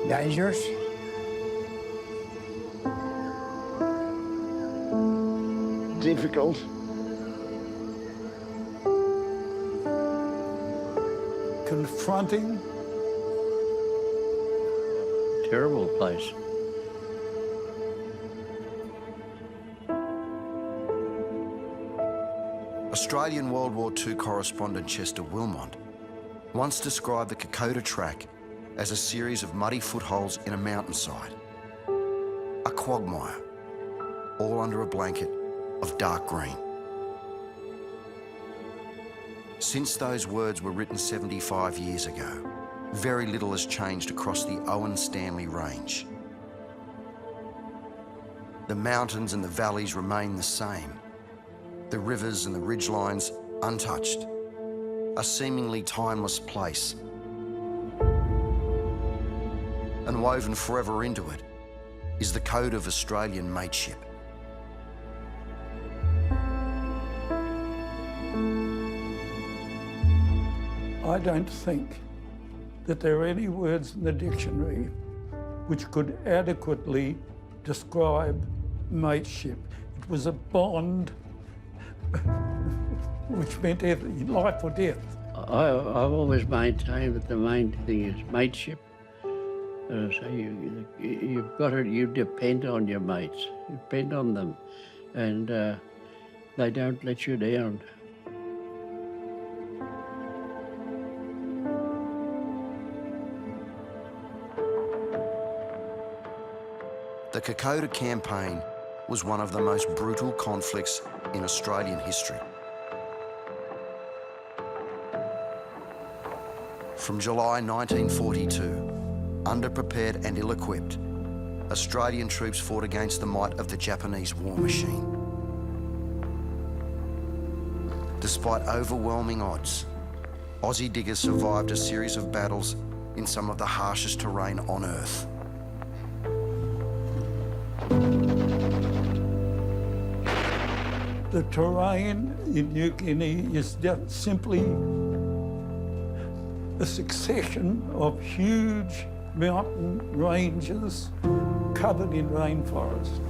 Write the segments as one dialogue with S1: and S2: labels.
S1: Dangerous.
S2: Difficult.
S1: Confronting.
S3: Terrible place.
S4: Australian World War II correspondent Chester Wilmot once described the Kokoda Track as a series of muddy footholds in a mountainside, a quagmire, all under a blanket of dark green. Since those words were written 75 years ago, very little has changed across the Owen Stanley Range. The mountains and the valleys remain the same, the rivers and the ridgelines untouched, a seemingly timeless place. And woven forever into it is the code of Australian mateship.
S1: I don't think that there are any words in the dictionary which could adequately describe mateship. It was a bond which meant life or death.
S3: I've always maintained that the main thing is mateship. So you've got to, you depend on your mates, you depend on them, and they don't let you down.
S4: The Kokoda campaign was one of the most brutal conflicts in Australian history. From July 1942, underprepared and ill-equipped, Australian troops fought against the might of the Japanese war machine. Despite overwhelming odds, Aussie diggers survived a series of battles in some of the harshest terrain on Earth.
S1: The terrain in New Guinea is just simply a succession of huge mountain ranges covered in rainforest.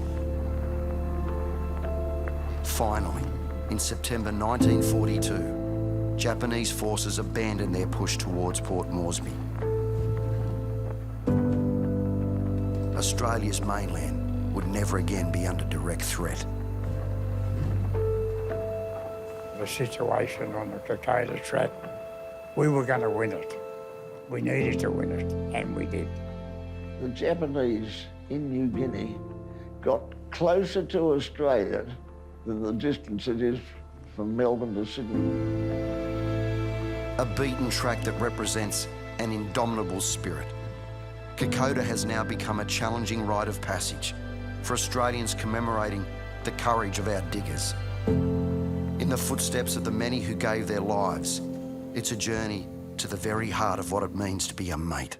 S4: Finally, in September 1942, Japanese forces abandoned their push towards Port Moresby. Australia's mainland would never again be under direct threat.
S5: The situation on the Kokoda Track, we were going to win it. We needed to win it, and we did.
S2: The Japanese in New Guinea got closer to Australia than the distance it is from Melbourne to Sydney.
S4: A beaten track that represents an indomitable spirit. Kokoda has now become a challenging rite of passage for Australians commemorating the courage of our diggers. In the footsteps of the many who gave their lives, it's a journey to the very heart of what it means to be a mate.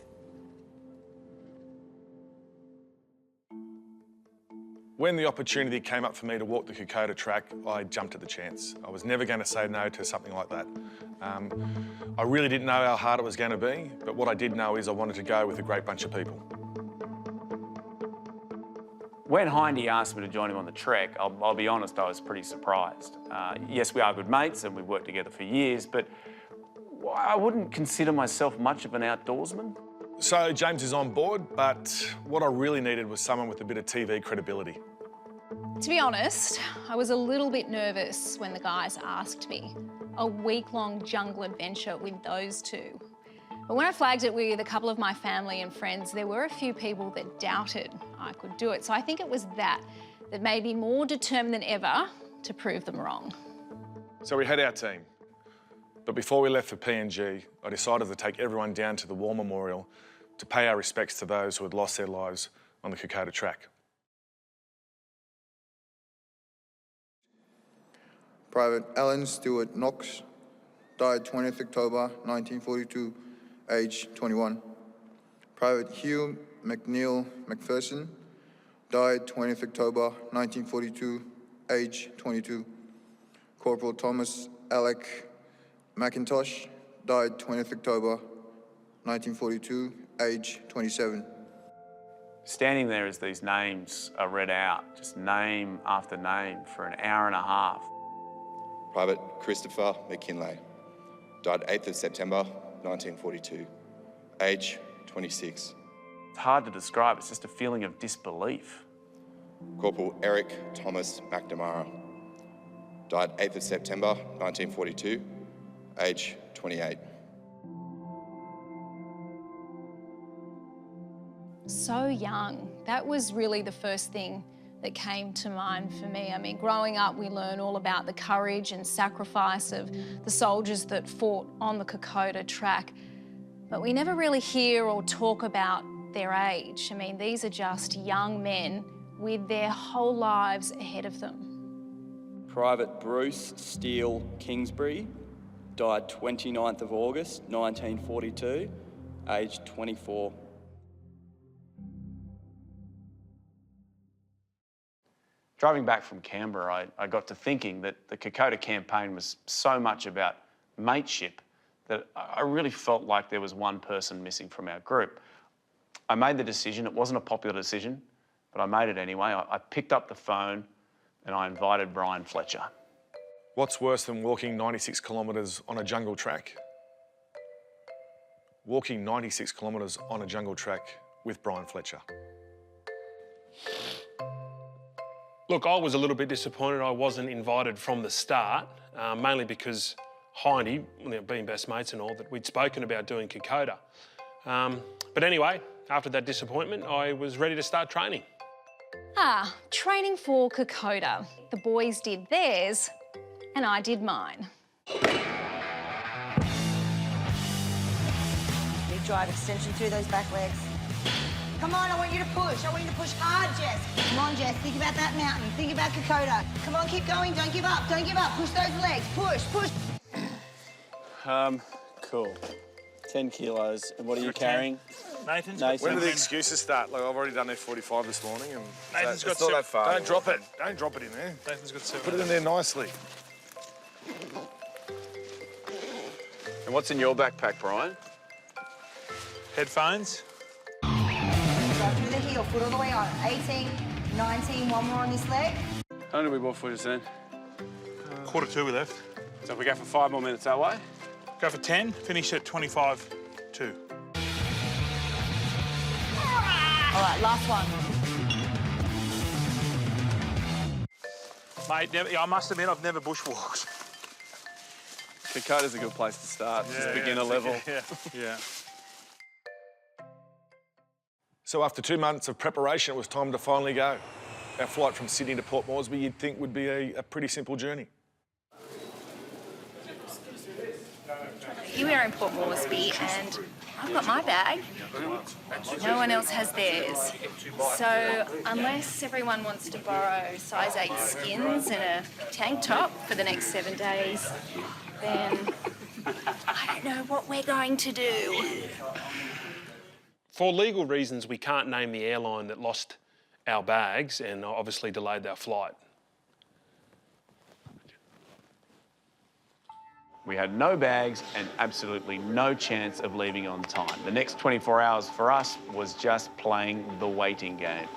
S6: When the opportunity came up for me to walk the Kokoda Track, I jumped at the chance. I was never going to say no to something like that. I really didn't know how hard it was going to be, but what I did know is I wanted to go with a great bunch of people.
S7: When Hindy asked me to join him on the trek, I'll be honest, I was pretty surprised. Yes, we are good mates and we've worked together for years, but I wouldn't consider myself much of an outdoorsman.
S6: So James is on board, but what I really needed was someone with a bit of TV credibility.
S8: To be honest, I was a little bit nervous when the guys asked me. A week-long jungle adventure with those two. But when I flagged it with a couple of my family and friends, there were a few people that doubted I could do it. So I think it was that made me more determined than ever to prove them wrong.
S6: So we had our team. But before we left for PNG, I decided to take everyone down to the War Memorial to pay our respects to those who had lost their lives on the Kokoda Track.
S9: Private Alan Stewart Knox died 20th October 1942, age 21. Private Hugh McNeil McPherson died 20th October 1942, age 22. Corporal Thomas Alec McIntosh died 20th October 1942, age 27.
S7: Standing there as these names are read out, just name after name for an hour and a half.
S10: Private Christopher McKinley, died 8th of September 1942, age 26.
S7: It's hard to describe, it's just a feeling of disbelief.
S10: Corporal Eric Thomas McNamara, died 8th of September 1942, age 28.
S8: So young. That was really the first thing that came to mind for me. I mean, growing up, we learn all about the courage and sacrifice of the soldiers that fought on the Kokoda Track, but we never really hear or talk about their age. I mean, these are just young men with their whole lives ahead of them.
S11: Private Bruce Steele Kingsbury, died 29th of August 1942, aged 24.
S7: Driving back from Canberra, I got to thinking that the Kokoda campaign was so much about mateship that I really felt like there was one person missing from our group. I made the decision. It wasn't a popular decision, but I made it anyway. I picked up the phone and I invited Bryan Fletcher.
S6: What's worse than walking 96 kilometres on a jungle track? Walking 96 kilometres on a jungle track with Bryan Fletcher.
S12: Look, I was a little bit disappointed I wasn't invited from the start, mainly because Hindy, being best mates and all, that we'd spoken about doing Kokoda. But anyway, after that disappointment, I was ready to start training.
S8: Training for Kokoda. The boys did theirs and I did mine.
S13: You drive extension through those back legs. Come on, I want you to push. I want you to push hard, Jess. Come on, Jess, think about that mountain. Think about Kokoda. Come on, keep going, don't give up, don't give up. Push those legs, push, push.
S11: Cool. 10 kilos. And what are you carrying?
S14: Nathan's
S11: Nathan.
S6: When do the excuses start? Like, I've already done F45 this morning and
S14: Nathan's got
S6: it's not that far. Don't drop it. Don't drop it in there.
S14: Nathan's got 7.
S6: Put it in there nicely.
S7: And what's in your backpack, Bryan?
S14: Headphones.
S13: Drive through the heel, foot all the way on. 18, 19, one more on this leg.
S11: How long did we bought for just then?
S14: 1:45 we left.
S11: So if we go for 5 more minutes that way?
S14: Go for 10, finish at 25:2.
S13: All right, last one.
S14: Mate, I must admit, I've never bushwalked.
S11: Kokoda's a good place to start, just beginner level.
S14: Yeah.
S6: So after 2 months of preparation, it was time to finally go. Our flight from Sydney to Port Moresby, you'd think, would be a pretty simple journey.
S8: Here we are in Port Moresby and I've got my bag. No one else has theirs. So unless everyone wants to borrow size 8 skins and a tank top for the next 7 days, then I don't know what we're going to do.
S12: For legal reasons, we can't name the airline that lost our bags and obviously delayed our flight.
S7: We had no bags and absolutely no chance of leaving on time. The next 24 hours for us was just playing the waiting game.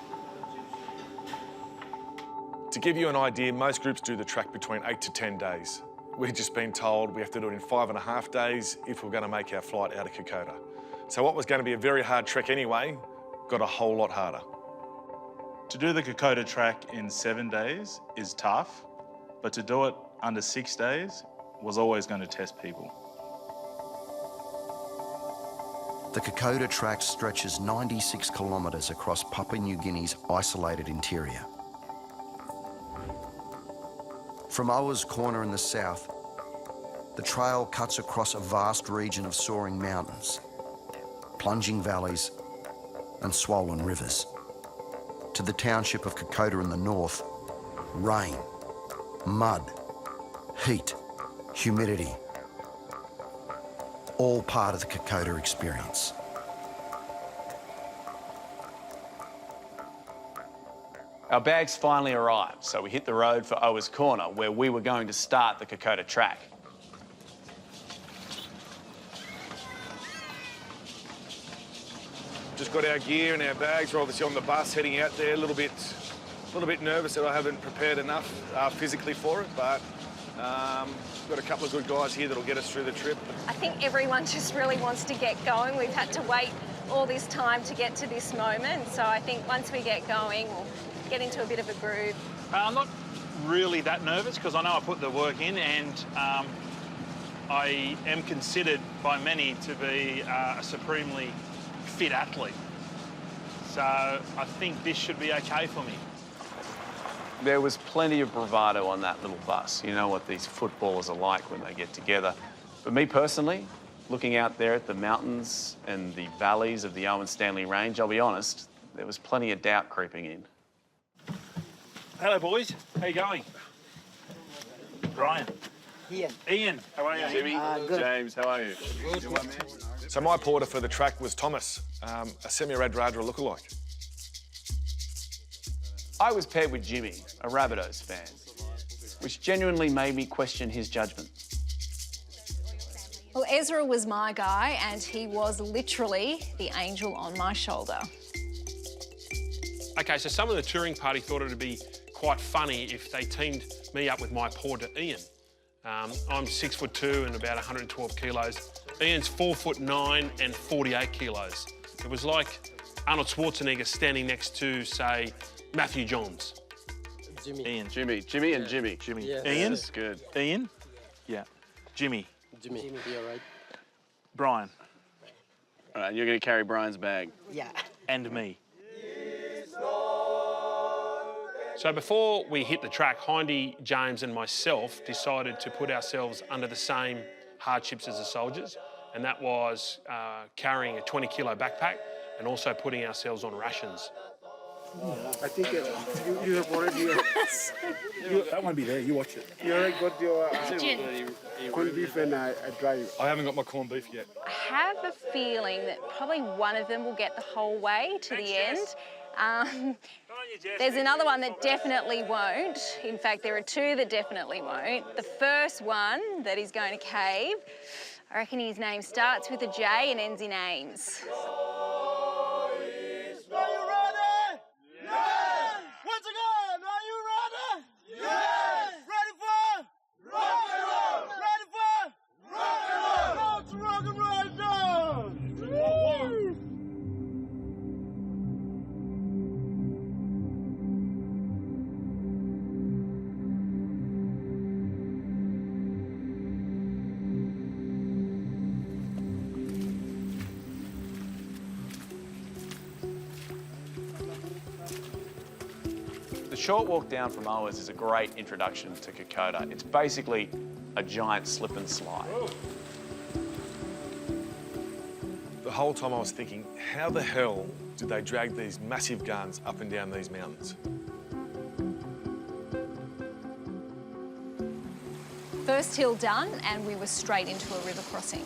S6: To give you an idea, most groups do the track between 8 to 10 days. We've just been told we have to do it in 5.5 days if we're going to make our flight out of Kokoda. So what was going to be a very hard trek anyway, got a whole lot harder.
S14: To do the Kokoda Track in 7 days is tough, but to do it under 6 days was always going to test people.
S4: The Kokoda Track stretches 96 kilometres across Papua New Guinea's isolated interior. From Oa's Corner in the south, the trail cuts across a vast region of soaring mountains, plunging valleys and swollen rivers. To the township of Kokoda in the north, rain, mud, heat, humidity, all part of the Kokoda experience.
S7: Our bags finally arrived, so we hit the road for Oa's Corner, where we were going to start the Kokoda Track.
S6: just got our gear and our bags. We're obviously on the bus heading out there. A little bit nervous that I haven't prepared enough physically for it, but we've got a couple of good guys here that'll get us through the trip.
S8: I think everyone just really wants to get going. We've had to wait all this time to get to this moment, so I think once we get going, we'll get into a bit of a groove.
S15: I'm not really that nervous because I know I put the work in, and I am considered by many to be a supremely fit athlete. So I think this should be okay for me.
S7: There was plenty of bravado on that little bus. You know what these footballers are like when they get together. But me personally, looking out there at the mountains and the valleys of the Owen Stanley Range, I'll be honest, there was plenty of doubt creeping in.
S15: Hello, boys. How you going? Brian. Ian. How are you?
S6: Jimmy.
S13: Good.
S6: James, how are you? Good. So my porter for the track was Thomas, a semi-Radradra lookalike.
S7: I was paired with Jimmy, a Rabbitohs fan, which genuinely made me question his judgment.
S8: Well, Ezra was my guy, and he was literally the angel on my shoulder.
S12: Okay, so some of the touring party thought it'd be quite funny if they teamed me up with my porter, Ian. I'm 6'2" and about 112 kilos. Ian's 4'9" and 48 kilos. It was like Arnold Schwarzenegger standing next to, say, Matthew Johns.
S11: Jimmy.
S15: Ian.
S7: Jimmy and Jimmy.
S15: Jimmy.
S11: Yeah.
S15: Ian.
S7: That's good.
S15: Ian. Yeah. Jimmy.
S11: Jimmy, be all right?
S15: Brian.
S7: All right, you're going to carry Brian's bag.
S11: Yeah.
S15: And me.
S12: So before we hit the track, Hindy, James and myself decided to put ourselves under the same hardships as the soldiers, and that was carrying a 20-kilo backpack and also putting ourselves on rations.
S16: I think you have already... that one be there, you watch it. You already got your corned beef and dry.
S6: I haven't got my corned beef yet.
S8: I have a feeling that probably one of them will get the whole way to the end. There's another one that definitely won't. In fact, there are two that definitely won't. The first one that is going to cave, I reckon his name starts with a J and ends in Ames.
S7: The short walk down from Owers is a great introduction to Kokoda. It's basically a giant slip and slide.
S6: The whole time I was thinking, how the hell did they drag these massive guns up and down these mountains?
S8: First hill done, and we were straight into a river crossing.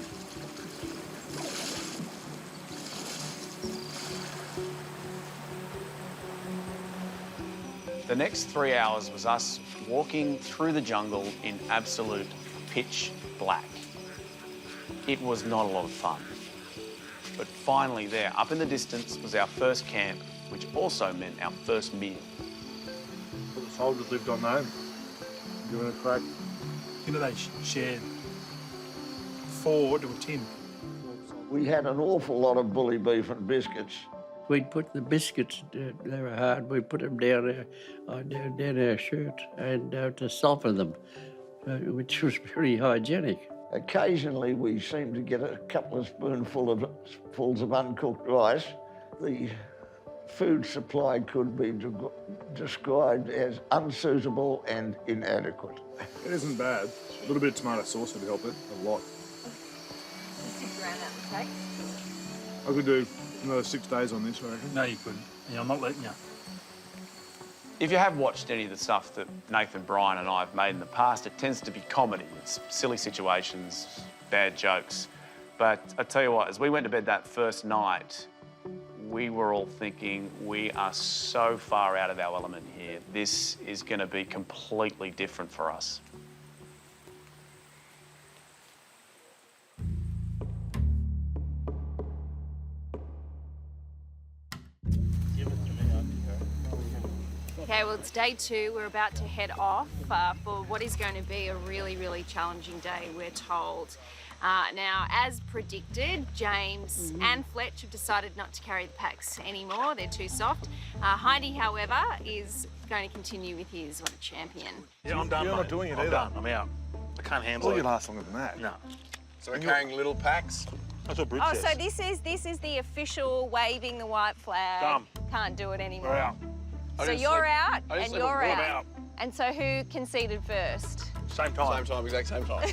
S7: The next 3 hours was us walking through the jungle in absolute pitch black. It was not a lot of fun. But finally there, up in the distance, was our first camp, which also meant our first meal.
S16: The soldiers lived on home, doing a crack.
S17: You know, they shared 4 to a tin.
S2: We had an awful lot of bully beef and biscuits.
S3: We'd put the biscuits, they were hard, we'd put them down our shirt and to soften them, which was very hygienic.
S2: Occasionally we seemed to get a couple of spoonfuls of uncooked rice. The food supply could be described as unsuitable and inadequate.
S16: It isn't bad. A little bit of tomato sauce would help it, a lot. I could do another 6 days on this, I reckon.
S17: No, you couldn't. Yeah, I'm not letting you.
S7: If you have watched any of the stuff that Nathan, Bryan and I have made in the past, it tends to be comedy. It's silly situations, bad jokes. But I tell you what, as we went to bed that first night, we were all thinking, we are so far out of our element here. This is going to be completely different for us.
S18: Okay, well, it's day 2. We're about to head off for what is going to be a really, really challenging day, we're told. Now, as predicted, James and Fletch have decided not to carry the packs anymore. They're too soft. Hindy, however, is going to continue with his. What a champion.
S15: Yeah, I'm done,
S6: You're
S15: mate.
S6: not doing it
S15: I'm
S6: either.
S15: done. I'm out. I can't handle
S6: Well,
S15: it.
S6: you last longer than that.
S15: No.
S6: So we're carrying little packs?
S15: That's what Bridge
S18: Oh,
S15: says.
S18: so this is the official waving the white flag.
S15: Done.
S18: Can't do it anymore.
S15: We're out.
S18: So you're out and you're
S15: I'm
S18: out.
S15: out.
S18: And so who conceded first?
S15: Same time.
S6: Same time, exact same time.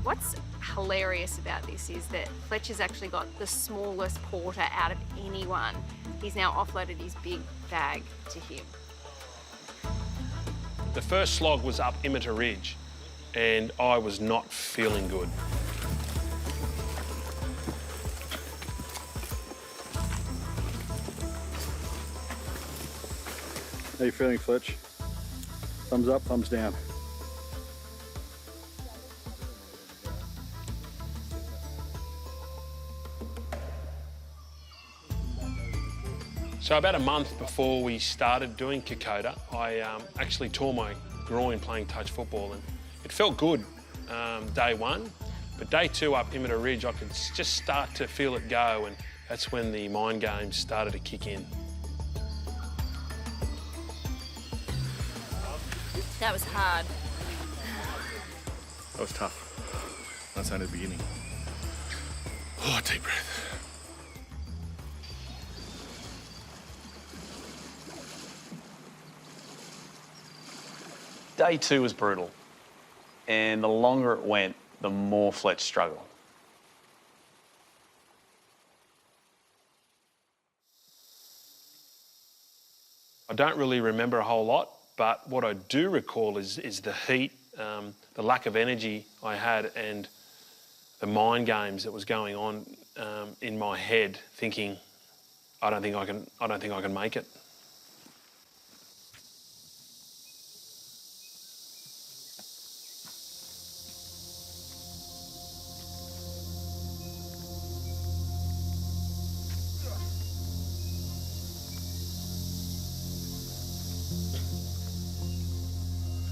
S18: What's hilarious about this is that Fletcher's actually got the smallest porter out of anyone. He's now offloaded his big bag to him.
S12: The first slog was up Imita Ridge, and I was not feeling good.
S16: How you feeling, Fletch? Thumbs up, thumbs down.
S12: So about a month before we started doing Kokoda, I actually tore my groin playing touch football, and it felt good day 1, but day 2 up Imita Ridge, I could just start to feel it go, and that's when the mind games started to kick in.
S18: That was hard.
S6: That was tough. That's only the beginning. Oh, deep breath.
S7: Day 2 was brutal, and the longer it went, the more Fletch struggled.
S12: I don't really remember a whole lot, but what I do recall is the heat, the lack of energy I had, and the mind games that was going on in my head, thinking, I don't think I can make it.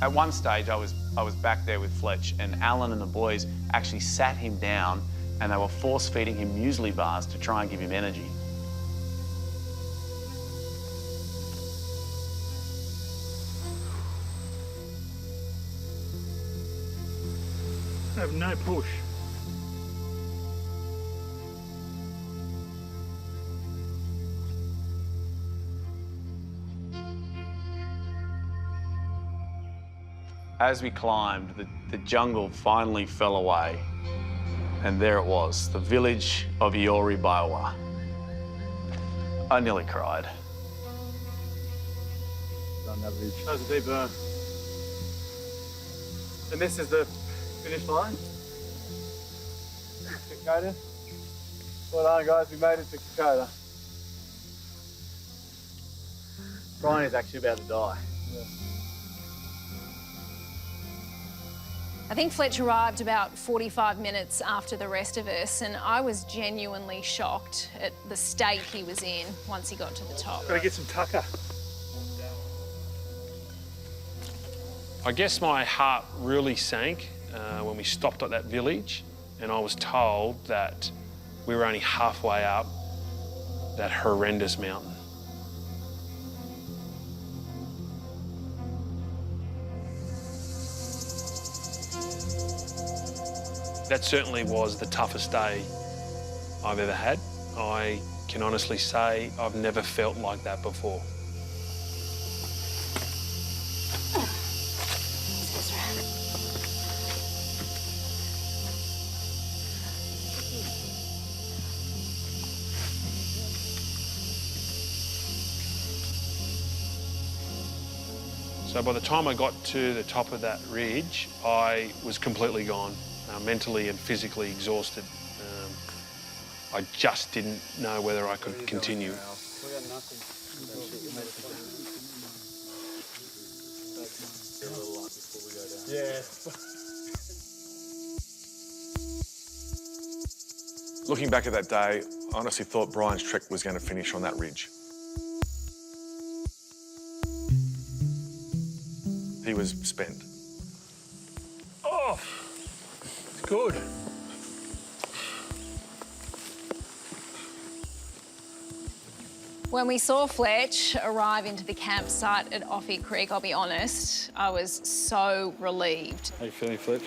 S7: At one stage, I was back there with Fletch, and Alan and the boys actually sat him down, and they were force-feeding him muesli bars to try and give him energy.
S17: I have no push.
S7: As we climbed, the jungle finally fell away, and there it was, the village of Iori Baiwa. I nearly cried.
S16: That was a deep burn. And this is the finish line. Kokoda. Well done, guys. We made it to Kokoda. Bryan is actually about to die. Yeah.
S8: I think Fletch arrived about 45 minutes after the rest of us, and I was genuinely shocked at the state he was in once he got to the top.
S17: Gotta get some tucker.
S12: I guess my heart really sank when we stopped at that village, and I was told that we were only halfway up that horrendous mountain. That certainly was the toughest day I've ever had. I can honestly say I've never felt like that before. So by the time I got to the top of that ridge, I was completely gone, mentally and physically exhausted. I just didn't know whether I could continue.
S16: Yeah.
S6: Looking back at that day, I honestly thought Bryan's trek was going to finish on that ridge. was spent.
S17: Oh, it's good.
S8: When we saw Fletch arrive into the campsite at Offie Creek, I'll be honest, I was so relieved.
S15: How you feeling, Fletch?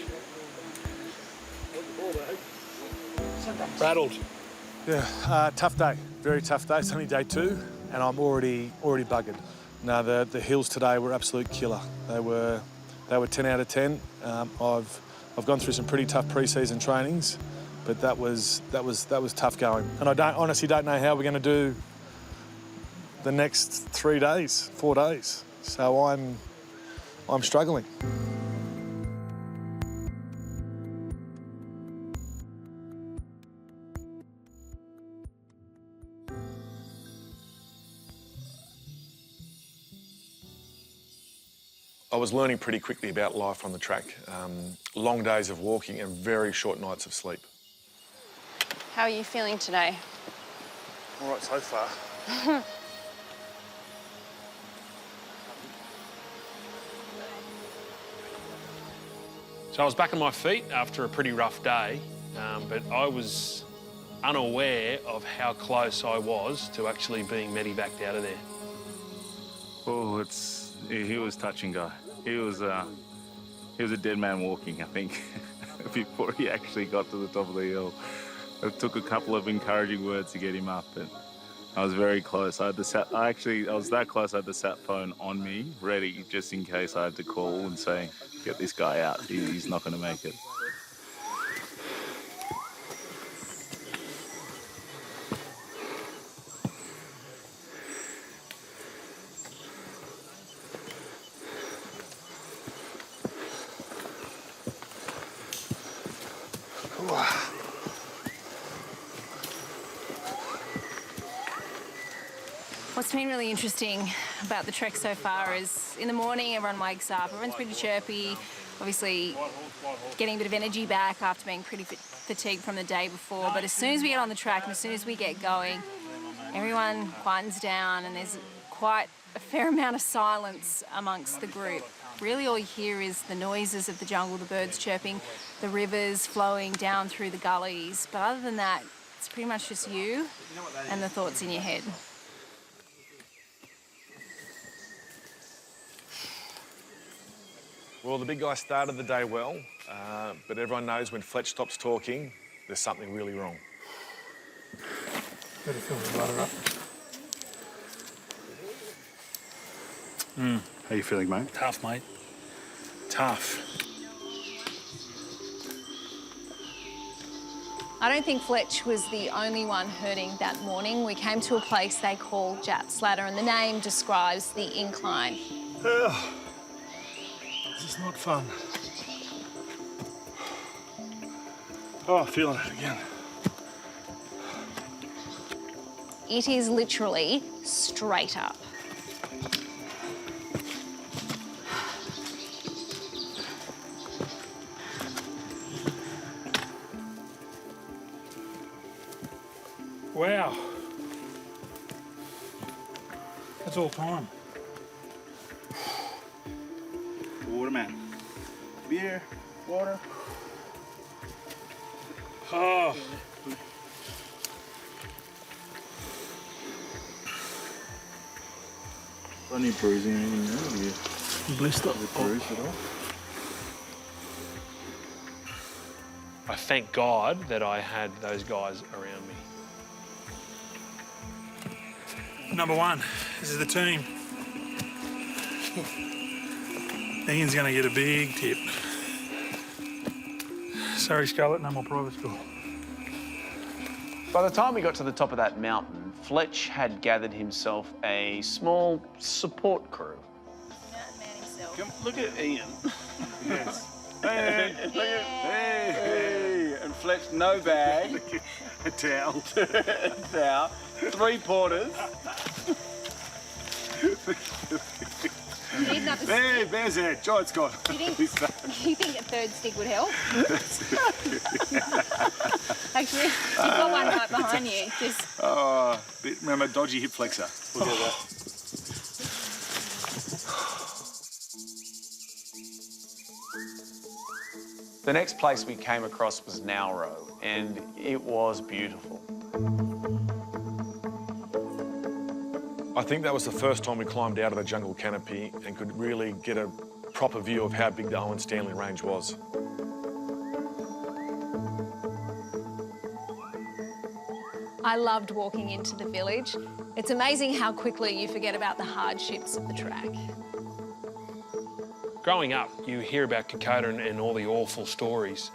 S17: Rattled.
S6: Yeah, tough day, very tough day. It's only day 2 and I'm already buggered. No, the hills today were absolute killer. They were 10 out of 10. I've gone through some pretty tough pre-season trainings, but that was tough going. And I honestly don't know how we're going to do the next 3 days, 4 days. So I'm struggling. I was learning pretty quickly about life on the track. Long days of walking and very short nights of sleep.
S18: How are you feeling today?
S17: All right so far.
S12: So I was back on my feet after a pretty rough day, but I was unaware of how close I was to actually being medevaced out of there.
S14: Oh, he was touch and go. He was a dead man walking, I think, before he actually got to the top of the hill. It took a couple of encouraging words to get him up, but I was very close. I was that close. I had the sat phone on me, ready, just in case I had to call and say, "Get this guy out. He's not going to make it."
S8: What's been really interesting about the trek so far is in the morning everyone wakes up, everyone's pretty chirpy, obviously getting a bit of energy back after being pretty fatigued from the day before, but as soon as we get on the track and as soon as we get going, everyone quietens down and there's quite a fair amount of silence amongst the group. Really all you hear is the noises of the jungle, the birds chirping, the rivers flowing down through the gullies, but other than that, it's pretty much just you and the thoughts in your head.
S6: Well, the big guy started the day well, but everyone knows when Fletch stops talking, there's something really wrong.
S17: Better fill the bladder up.
S15: How you feeling, mate?
S17: Tough, mate. Tough.
S8: I don't think Fletch was the only one hurting that morning. We came to a place they call Jat's Ladder, and the name describes the incline.
S17: This is not fun. Oh, feeling it again.
S8: It is literally straight up.
S17: Wow. That's all time.
S15: Water, man. Beer, water.
S17: Oh.
S15: Any bruising or anything there?
S17: Blister.
S15: Bruised at all?
S12: I thank God that I had those guys around me.
S17: Number one, this is the team. Ian's going to get a big tip. Sorry, Scarlett, no more private school.
S7: By the time we got to the top of that mountain, Fletch had gathered himself a small support crew.
S15: Come, look at Ian.
S17: Yes.
S15: Hey, hey. And Fletch, no bag.
S17: A towel.
S15: Towel. 3 porters. Hey, there's it. John's got.
S8: You think a third stick would help? Actually, you've got one right behind you. Just.
S15: Oh, remember, dodgy hip flexor. Look at that.
S7: The next place we came across was Nauru, and it was beautiful.
S6: I think that was the first time we climbed out of the jungle canopy and could really get a proper view of how big the Owen Stanley Range was.
S8: I loved walking into the village. It's amazing how quickly you forget about the hardships of the track.
S12: Growing up, you hear about Kokoda and all the awful stories,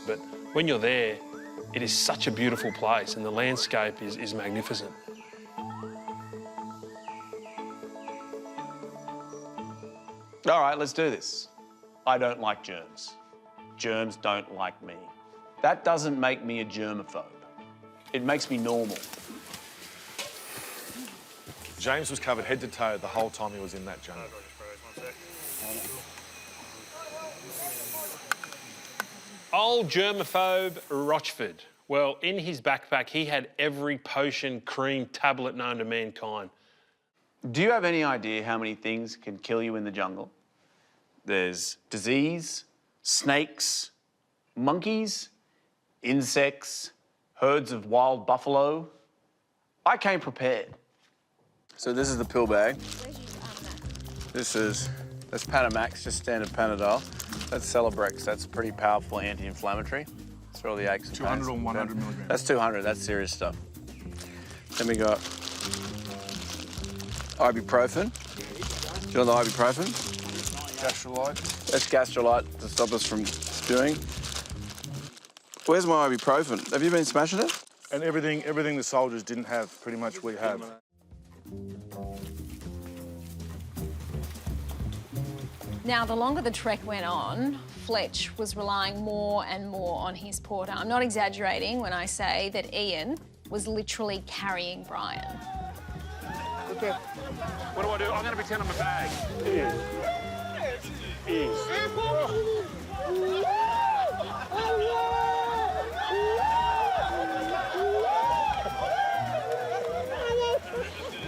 S12: but when you're there, it is such a beautiful place and the landscape is magnificent.
S7: All right, let's do this. I don't like germs. Germs don't like me. That doesn't make me a germaphobe. It makes me normal.
S6: James was covered head to toe the whole time he was in that jungle.
S12: Old germaphobe Rochford. Well, in his backpack, he had every potion, cream, tablet known to mankind.
S7: Do you have any idea how many things can kill you in the jungle? There's disease, snakes, monkeys, insects, herds of wild buffalo. I came prepared.
S11: So this is the pill bag. That's Panamax, just standard Panadol. That's Celebrex. That's pretty powerful anti-inflammatory. It's for all the aches and
S6: 200
S11: pains.
S6: or 100 milligrams?
S11: That's 200. That's serious stuff. Then we got ibuprofen. Do you want the ibuprofen?
S6: Gastrolite.
S11: That's Gastrolite to stop us from spewing. Where's my ibuprofen? Have you been smashing it?
S6: And everything the soldiers didn't have, pretty much we have.
S8: Now, the longer the trek went on, Fletch was relying more and more on his porter. I'm not exaggerating when I say that Ian was literally carrying Bryan.
S12: Okay. What do I do? I'm going to pretend I'm a bag.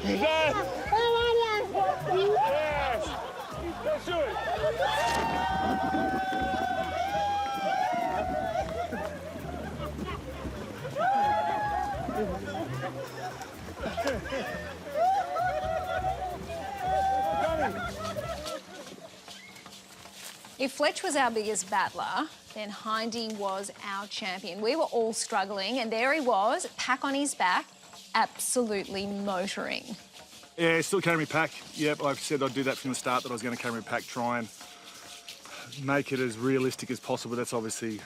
S16: Yes! Let's do it!
S8: If Fletch was our biggest battler, then Hindy was our champion. We were all struggling, and there he was, pack on his back, absolutely motoring.
S6: Yeah, still carrying my pack. Yep, like I said, I'd do that from the start, that I was going to carry my pack, try and make it as realistic as possible. That's obviously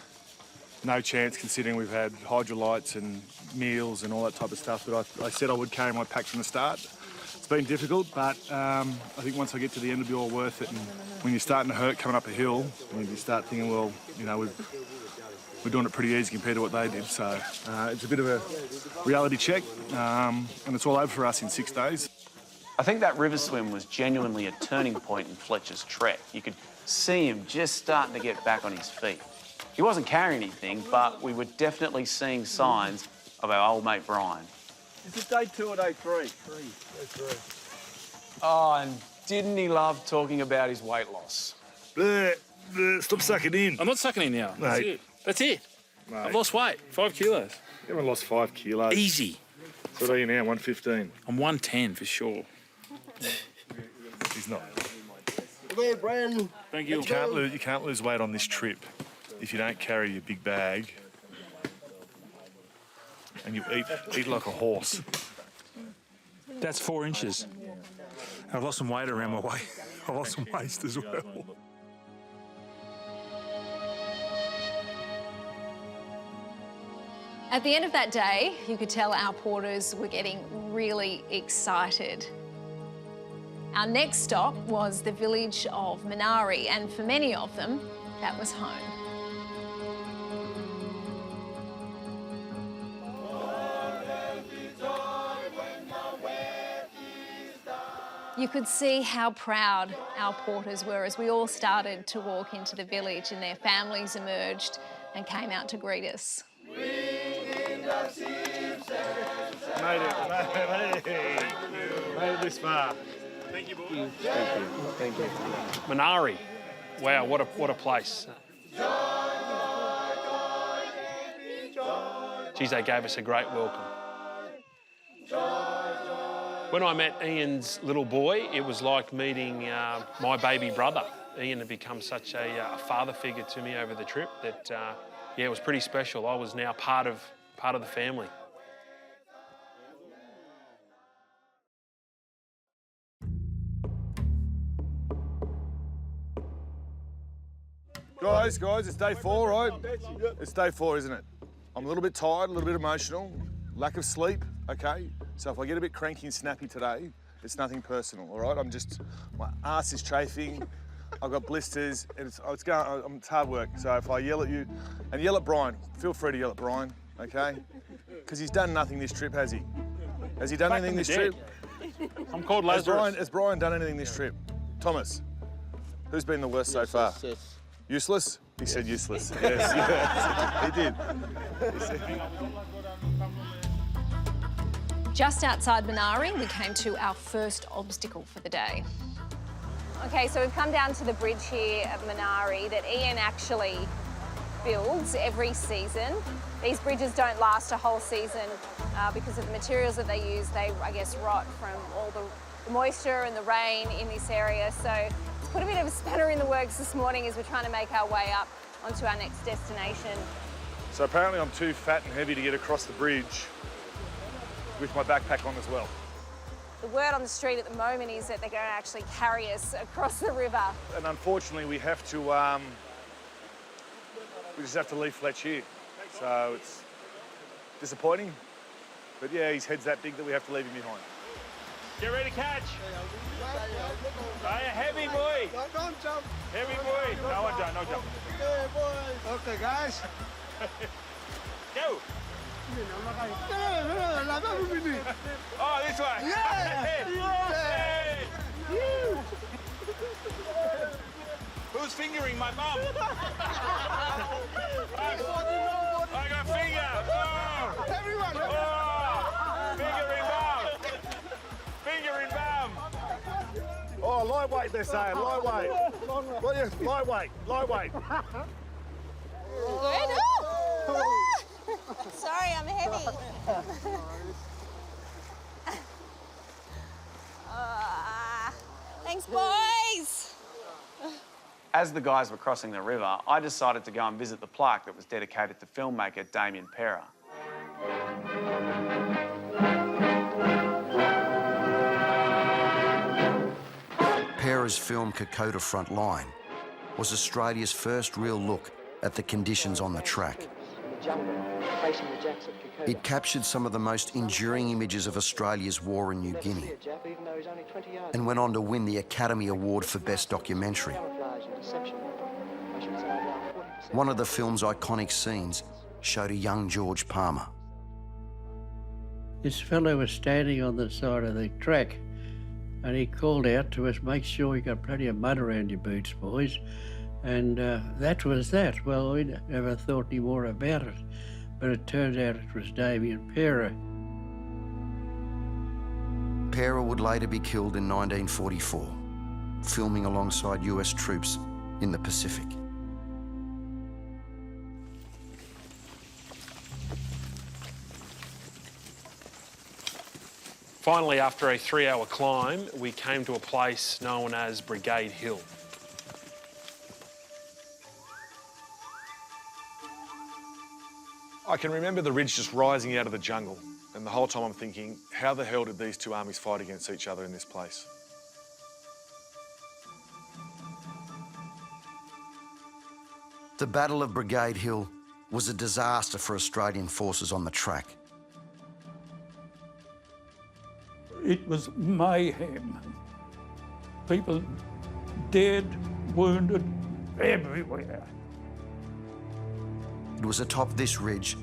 S6: no chance considering we've had hydrolytes and meals and all that type of stuff, but I said I would carry my pack from the start. It's been difficult, but I think once I get to the end, it'll be all worth it. And when you're starting to hurt coming up a hill, and you start thinking, well, you know, we're doing it pretty easy compared to what they did. So it's a bit of a reality check, and it's all over for us in 6 days.
S7: I think that river swim was genuinely a turning point in Fletcher's trek. You could see him just starting to get back on his feet. He wasn't carrying anything, but we were definitely seeing signs of our old mate Bryan.
S11: Is this day 2 or day 3?
S16: Day 3.
S7: Oh, and didn't he love talking about his weight loss?
S6: Stop sucking in.
S17: I'm not sucking in now. That's it. That's it.
S6: Mate.
S17: I've lost weight, 5 kilos.
S6: You haven't lost 5 kilos.
S17: Easy.
S6: So what are you now, 115?
S17: I'm 110 for sure.
S6: He's not.
S16: Hey, Bryan.
S17: Thank you.
S6: You can't lose weight on this trip if you don't carry your big bag and you eat like a horse.
S17: That's 4 inches. I've lost some weight around my waist. I've lost some waist as well.
S8: At the end of that day, you could tell our porters were getting really excited. Our next stop was the village of Minari, and for many of them, that was home. You could see how proud our porters were as we all started to walk into the village and their families emerged and came out to greet us.
S6: Made it this far.
S17: Thank you, boys.
S11: Thank you. Thank you.
S12: Minari. Wow, what a place. geez, they gave us a great welcome. When I met Ian's little boy, it was like meeting my baby brother. Ian had become such a father figure to me over the trip that, yeah, it was pretty special. I was now part of the family.
S6: Guys, it's day 4, right? It's day 4, isn't it? I'm a little bit tired, a little bit emotional, lack of sleep, okay? So if I get a bit cranky and snappy today, it's nothing personal, all right? My ass is chafing, I've got blisters, and it's hard work. So if I yell at you, and yell at Bryan, feel free to yell at Bryan, okay? Because he's done nothing this trip, has he? Has he done anything this trip?
S15: I'm called Lazarus.
S6: Has Bryan done anything this trip? Thomas, who's been the worst so far? Useless? He said useless. Yes, he did.
S8: Just outside Minari, we came to our first obstacle for the day.
S18: Okay, so we've come down to the bridge here at Minari that Ian actually builds every season. These bridges don't last a whole season because of the materials that they use. They, I guess, rot from all the moisture and the rain in this area. So it's put a bit of a spanner in the works this morning as we're trying to make our way up onto our next destination.
S6: So apparently I'm too fat and heavy to get across the bridge with my backpack on as well.
S18: The word on the street at the moment is that they're going to actually carry us across the river.
S6: And unfortunately we have to, we just have to leave Fletch here. So it's disappointing, but yeah, his head's that big that we have to leave him behind.
S15: Get ready to catch. Heavy boy.
S16: Don't jump.
S15: Heavy boy. No jump, no jump.
S16: Okay, boys. Okay, guys.
S15: Go. Oh, this way.
S16: Yeah.
S15: Who's fingering my bum? I got finger. Oh.
S16: Everyone.
S15: Oh. Fingering bum. Fingering bum.
S6: Oh, lightweight, they're saying, lightweight. What is lightweight? Lightweight.
S18: Good. Oh. Sorry, I'm heavy. Thanks, boys.
S7: As the guys were crossing the river, I decided to go and visit the plaque that was dedicated to filmmaker Damien Pera.
S4: Pera's film Kokoda Front Line was Australia's first real look at the conditions on the track. It captured some of the most enduring images of Australia's war in New Guinea and went on to win the Academy Award for Best Documentary. One of the film's iconic scenes showed a young George Palmer.
S3: This fellow was standing on the side of the track and he called out to us, make sure you got plenty of mud around your boots, boys. And that was that. Well, we never thought any more about it, but it turned out it was Damien Pera.
S4: Pera would later be killed in 1944, filming alongside US troops in the Pacific.
S12: Finally, after a 3-hour climb, we came to a place known as Brigade Hill.
S6: I can remember the ridge just rising out of the jungle, and the whole time I'm thinking, how the hell did these two armies fight against each other in this place?
S4: The Battle of Brigade Hill was a disaster for Australian forces on the track.
S1: It was mayhem. People dead, wounded, everywhere.
S4: It was atop this ridge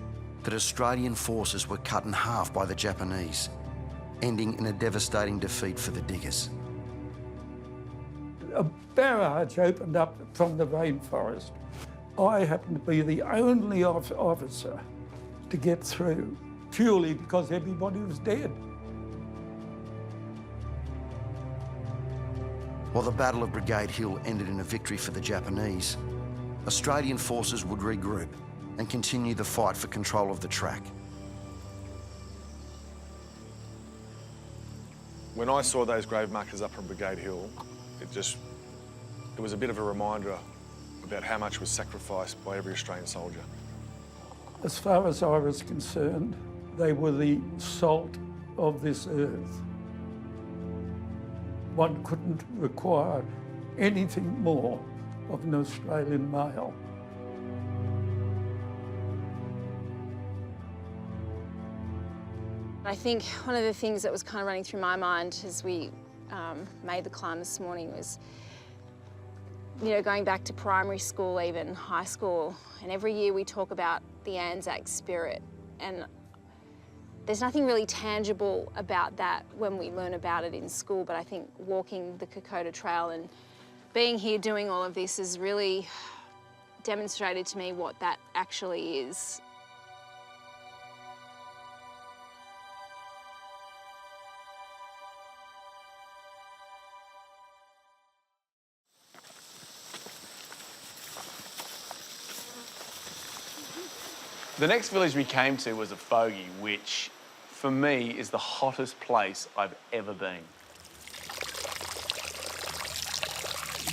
S4: that Australian forces were cut in half by the Japanese, ending in a devastating defeat for the diggers.
S1: A barrage opened up from the rainforest. I happened to be the only officer to get through, purely because everybody was dead.
S4: While the Battle of Brigade Hill ended in a victory for the Japanese, Australian forces would regroup and continue the fight for control of the track.
S6: When I saw those grave markers up from Brigade Hill, it was a bit of a reminder about how much was sacrificed by every Australian soldier.
S1: As far as I was concerned, they were the salt of this earth. One couldn't require anything more of an Australian male.
S18: I think one of the things that was kind of running through my mind as we made the climb this morning was, you know, going back to primary school, even high school, and every year we talk about the Anzac spirit, and there's nothing really tangible about that when we learn about it in school, but I think walking the Kokoda Trail and being here doing all of this has really demonstrated to me what that actually is.
S7: The next village we came to was a Fogey, which for me is the hottest place I've ever been.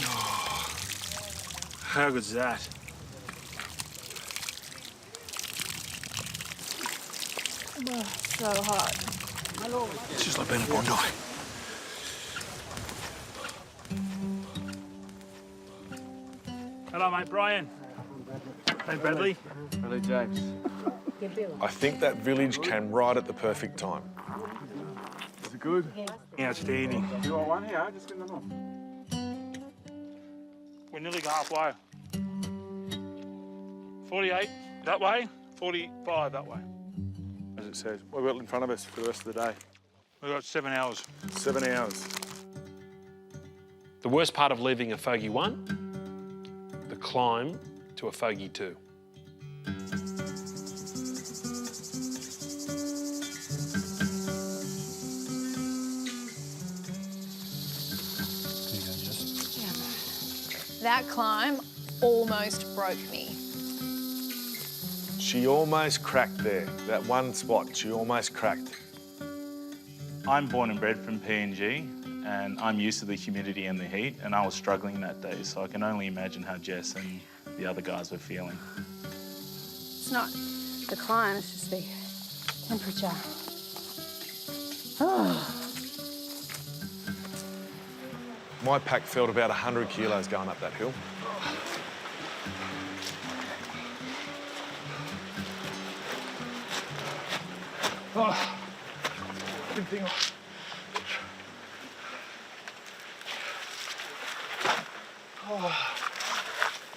S17: Oh, how good's that?
S18: Oh, so hot.
S17: It's just like being in Bondi.
S15: Hello, mate, Brian. Hey, Bradley.
S11: Hello, James.
S6: I think that village came right at the perfect time.
S17: Is it good?
S15: Outstanding.
S17: You want one here? Just get them off.
S15: We're nearly halfway. 48 that way, 45 that way.
S6: As it says, what we've got in front of us for the rest of the day?
S15: We've got 7 hours.
S6: 7 hours.
S12: The worst part of leaving a Fogey 1, the climb to a Fogey 2.
S8: That climb almost broke me.
S6: She almost cracked there. That one spot, she almost cracked.
S14: I'm born and bred from PNG, and I'm used to the humidity and the heat, and I was struggling that day, so I can only imagine how Jess and the other guys were feeling.
S18: It's not the climb, it's just the temperature. Oh.
S6: My pack felt about 100 kilos going up that hill.
S17: Oh, good thing. Oh.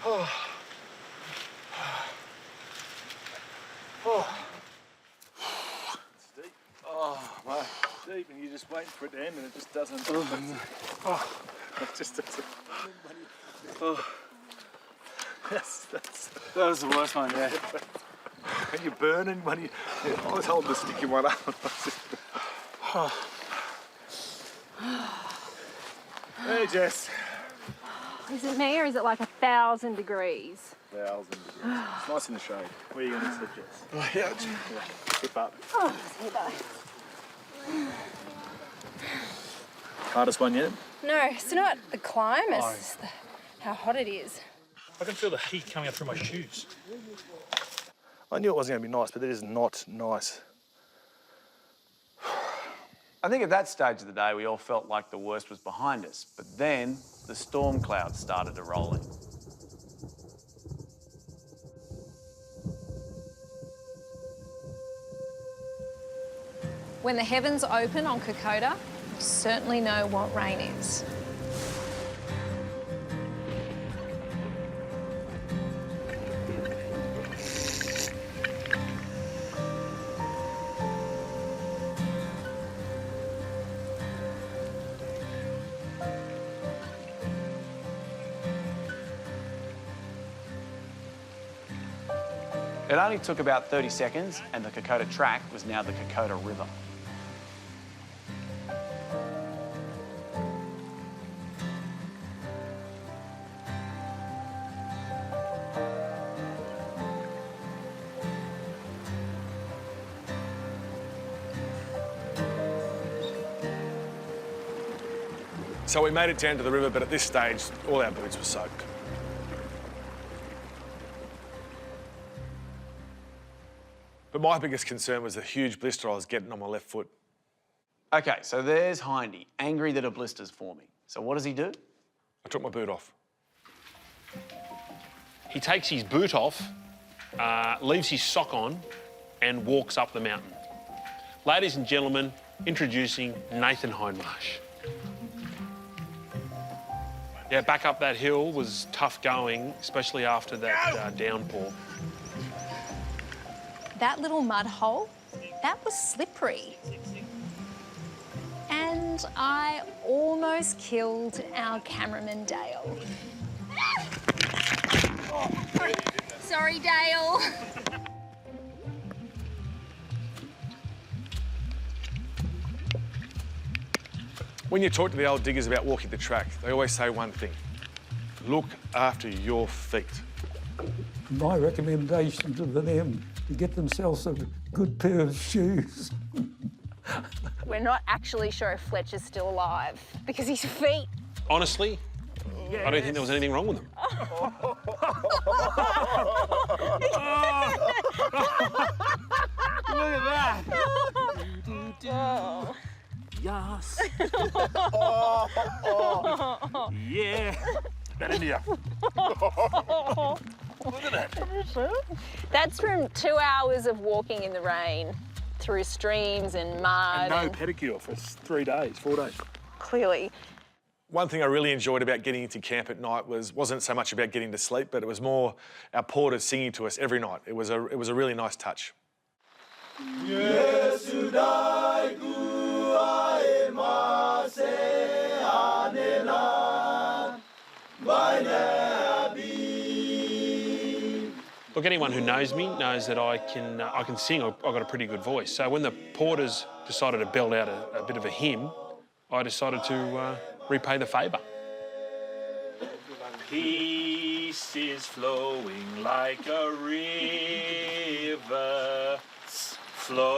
S17: Oh. Oh. It's deep. Oh, mate, it's deep, and you're just waiting for it to end, and it just doesn't. Oh, it just doesn't. Oh. That was the worst one, yeah.
S6: And you're burning when you... I was holding the sticky one up. Hey, Jess.
S18: Is it me or is it like 1,000 degrees?
S6: 1,000 degrees. It's nice in the shade. Where are you going to sit, Jess?
S17: Oh, yeah.
S6: Flip up.
S18: Oh, see that.
S17: Hardest one yet?
S18: No, it's not the climb, it's just how hot it is.
S17: I can feel the heat coming up through my shoes.
S6: I knew it wasn't going to be nice, but it is not nice.
S7: I think at that stage of the day, we all felt like the worst was behind us, but then the storm clouds started to roll in.
S8: When the heavens open on Kokoda, you certainly know what rain is.
S7: It only took about 30 seconds and the Kokoda Track was now the Kokoda River.
S6: So we made it down to the river, but at this stage, all our boots were soaked. But my biggest concern was the huge blister I was getting on my left foot.
S7: Okay, so there's Hindy, angry that a blister's forming. So what does he do?
S6: I took my boot off.
S12: He takes his boot off, leaves his sock on, and walks up the mountain. Ladies and gentlemen, introducing Nathan Hindmarsh. Yeah, back up that hill was tough going, especially after that downpour.
S8: That little mud hole, that was slippery. And I almost killed our cameraman, Dale. Sorry, Dale.
S6: When you talk to the old diggers about walking the track, they always say one thing: look after your feet.
S1: My recommendation to them to get themselves a good pair of shoes.
S18: We're not actually sure if Fletcher's still alive because his feet.
S12: Honestly, I don't think there was anything wrong with them.
S17: Look at that.
S18: Oh.
S17: Yes. Yeah. That in here. Look at that.
S18: That's from 2 hours of walking in the rain through streams and mud.
S17: And no pedicure for 3 days, 4 days.
S18: Clearly.
S6: One thing I really enjoyed about getting into camp at night wasn't so much about getting to sleep, but it was more our porters singing to us every night. It was a really nice touch.
S12: Look, anyone who knows me knows that I can sing. I've got a pretty good voice. So when the porters decided to belt out a bit of a hymn, I decided to repay the favour.
S17: Peace is flowing like a river, flowing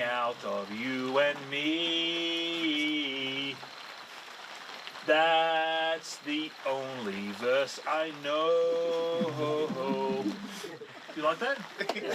S17: out of you and me. That's the only verse I know. You like that? Thank you.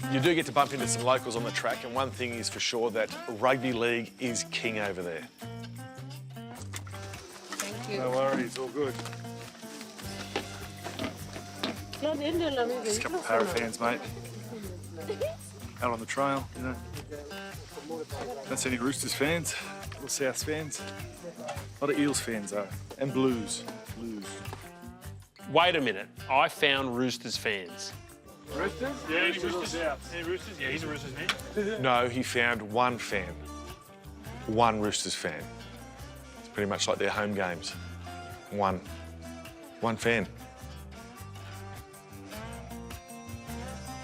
S6: You do get to bump into some locals on the track, and one thing is for sure, that rugby league is king over there.
S18: Thank you.
S17: No worries, all good. Just a couple of Para fans, mate. Out on the trail, you know. Don't see any Roosters fans, or Souths fans. A lot of Eels fans, though, and Blues.
S12: Wait a minute, I found Roosters fans.
S17: Roosters? Yeah, any Roosters? Any Roosters? Yeah, he's a Roosters fan.
S6: No, he found one fan. One Roosters fan. It's pretty much like their home games. One fan.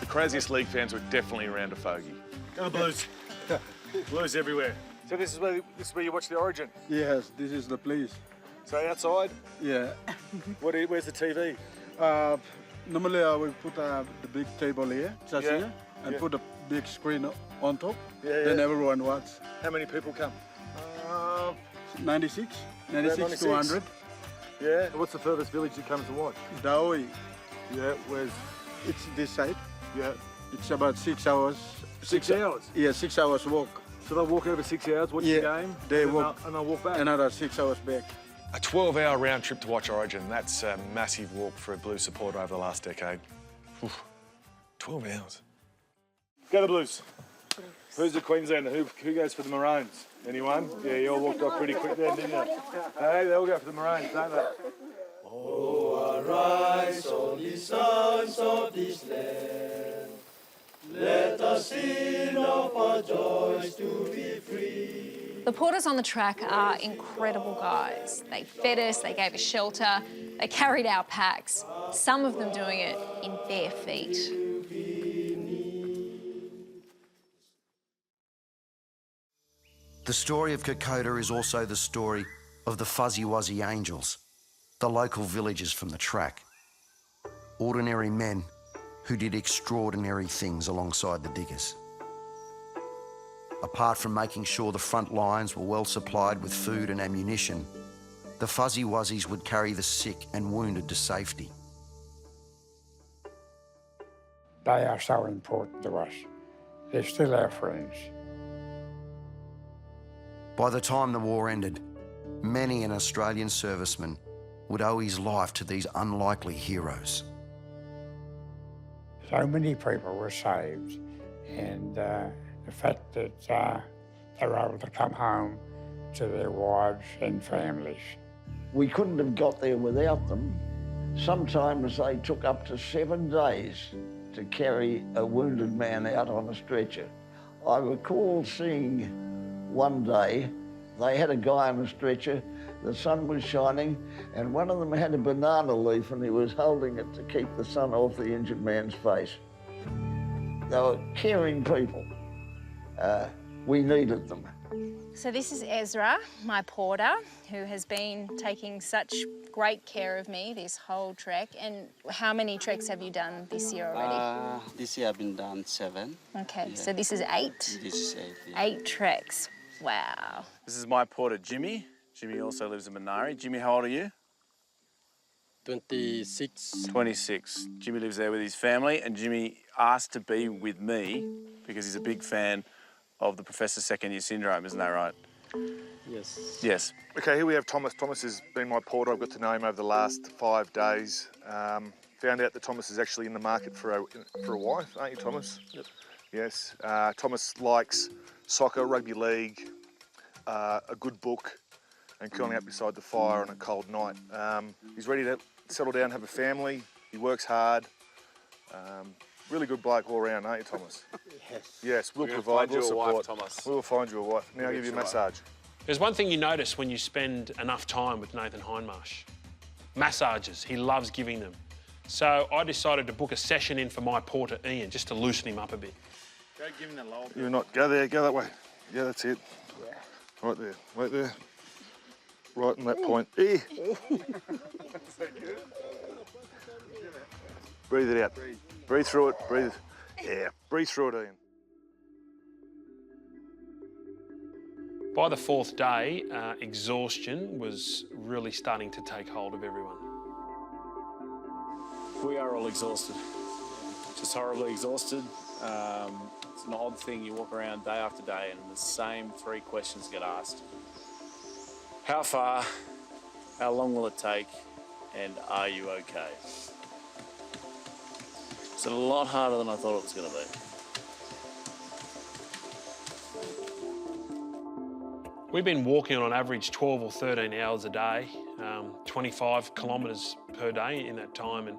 S6: The craziest league fans were definitely around a fogey.
S17: Go the Blues. Blues everywhere. So this is where you watch the Origin?
S19: Yes, this is the place.
S17: So outside?
S19: Yeah.
S17: Where's the TV?
S19: Normally I will put the big table here, just here, and put a big screen on top. Then everyone watches.
S17: How many people come?
S19: 96 to 100.
S17: Yeah. What's the furthest village that comes to watch?
S19: Daoi.
S17: Yeah, where's?
S19: It's this side.
S17: Yeah.
S19: It's about 6 hours.
S17: 6 hours?
S19: Yeah, 6 hours walk.
S17: So they'll walk over 6 hours, watch the game,
S19: they walk,
S17: and they'll walk back?
S19: Another 6 hours back.
S6: A 12-hour round trip to watch Origin. That's a massive walk for a Blues supporter over the last decade. Oof. 12 hours.
S17: Go the Blues. Who's the Queenslander? Who goes for the Maroons? Anyone? Yeah, you all walked off pretty quick then, didn't you? Hey, they all go for the Maroons, don't they?
S20: Oh, arise, all the sons of this land. Let us sing of our joys to be free.
S8: The porters on the track are incredible guys. They fed us, they gave us shelter, they carried our packs, some of them doing it in bare feet.
S4: The story of Kokoda is also the story of the Fuzzy Wuzzy Angels, the local villagers from the track. Ordinary men who did extraordinary things alongside the diggers. Apart from making sure the front lines were well supplied with food and ammunition, the Fuzzy Wuzzies would carry the sick and wounded to safety.
S5: They are so important to us. They're still our friends.
S4: By the time the war ended, many an Australian serviceman would owe his life to these unlikely heroes.
S5: So many people were saved, and the fact that they were able to come home to their wives and families.
S2: We couldn't have got there without them. Sometimes they took up to 7 days to carry a wounded man out on a stretcher. I recall seeing one day, they had a guy on a stretcher, the sun was shining, and one of them had a banana leaf and he was holding it to keep the sun off the injured man's face. They were caring people. We needed them.
S8: So this is Ezra, my porter, who has been taking such great care of me this whole trek. And how many treks have you done this year already?
S21: This year I've been done 7.
S8: Okay,
S21: Yeah.
S8: so this is 8?
S21: This is 8, yeah.
S8: 8 treks. Wow.
S11: This is my porter, Jimmy. Jimmy also lives in Minari. Jimmy, how old are you?
S21: 26.
S11: 26. Jimmy lives there with his family, and Jimmy asked to be with me because he's a big fan of the Professor's Second Year Syndrome, isn't that right?
S21: Yes.
S11: Yes.
S6: Okay, here we have Thomas. Thomas has been my porter. I've got to know him over the last 5 days. Found out that Thomas is actually in the market for a wife, aren't you, Thomas?
S21: Yep.
S6: Yes. Thomas likes soccer, rugby league, a good book, and curling up beside the fire on a cold night. He's ready to settle down, have a family. He works hard. Really good bloke all around, aren't you, Thomas?
S21: Yes.
S6: Yes, we'll
S11: We're gonna
S6: provide
S11: find you
S6: your
S11: a
S6: support.
S11: wife, Thomas.
S6: We'll find you a wife. Now I'll give you a massage.
S12: There's one thing you notice when you spend enough time with Nathan Hindmarsh. Massages. He loves giving them. So I decided to book a session in for my porter, Ian, just to loosen him up a bit.
S21: Go give him the low.
S6: You're not. Go there. Go that way. Yeah, that's it.
S21: Yeah.
S6: Right there. Right there. Right on that point. Eh. Breathe it out. Breathe through it. Breathe. Yeah. Breathe through it, Ian.
S12: By the 4th day, exhaustion was really starting to take hold of everyone.
S11: We are all exhausted. Just horribly exhausted. It's an odd thing. You walk around day after day and the same 3 questions get asked. How far? How long will it take? And are you okay? It's a lot harder than I thought it was going to be.
S12: We've been walking on average 12 or 13 hours a day, 25 kilometres per day in that time, and